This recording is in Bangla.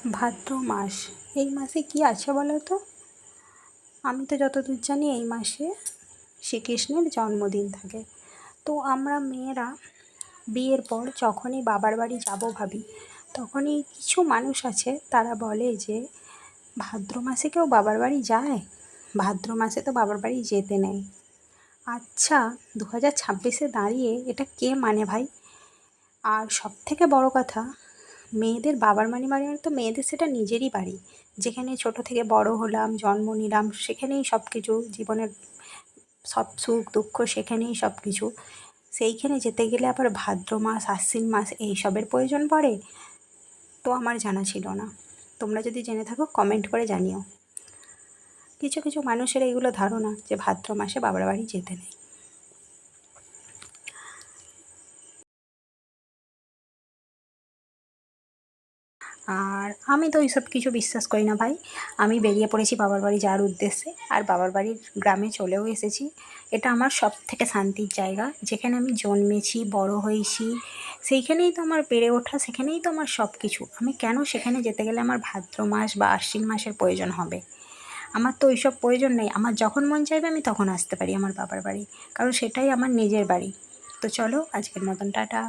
ভাদ্র মাস, এই মাসে কি আছে বলো তো? আমি তো যতদূর জানি এই মাসে শ্রীকৃষ্ণের জন্মদিন থাকে। তো আমরা মেয়েরা বিয়ের পর যখনই বাবার বাড়ি যাব ভাবি, তখনই কিছু মানুষ আছে তারা বলে যে ভাদ্র মাসে কেউ বাবার বাড়ি যায়? ভাদ্র মাসে তো বাবার বাড়ি যেতে নেই। আচ্ছা, 2026-এ দাঁড়িয়ে এটা কে মানে ভাই? আর সবথেকে বড় কথা, মেয়েদের বাবার বাড়ি মানে তো মেয়েদের সেটা নিজেরই বাড়ি, যেখানে ছোট থেকে বড় হলাম, জন্ম নিলাম, সেখানেই সব কিছু, জীবনের সব সুখ দুঃখ সেখানেই সব কিছু। সেইখানে যেতে গেলে আবার ভাদ্র মাস, আশ্বিন মাস এইসবের প্রয়োজন পড়ে? তো আমার জানা ছিল না। তোমরা যদি জেনে থাকো কমেন্ট করে জানিও। কিছু কিছু মানুষের এইগুলো ধারণা যে ভাদ্র মাসে বাবার বাড়ি যেতে নেই। আর আমি তো এইসব কিছু বিশ্বাস করি না ভাই। আমি বেরিয়ে পড়েছি বাবার বাড়ি যাওয়ার উদ্দেশ্যে, আর বাবার বাড়ির গ্রামে চলেও এসেছি। এটা আমার সব থেকে শান্তির জায়গা, যেখানে আমি জন্মেছি, বড় হয়েছি, সেইখানেই তো আমার বেড়ে ওঠা, সেখানেই তো আমার সব কিছু। আমি কেন সেখানে যেতে গেলে আমার ভাদ্র মাস বা আশ্বিন মাসের প্রয়োজন হবে? আমার তো ওইসব প্রয়োজন নেই। আমার যখন মন চাইবে আমি তখন আসতে পারি আমার বাবার বাড়ি, কারণ সেটাই আমার নিজের বাড়ি। তো চলো, আজকের মতন টাটা।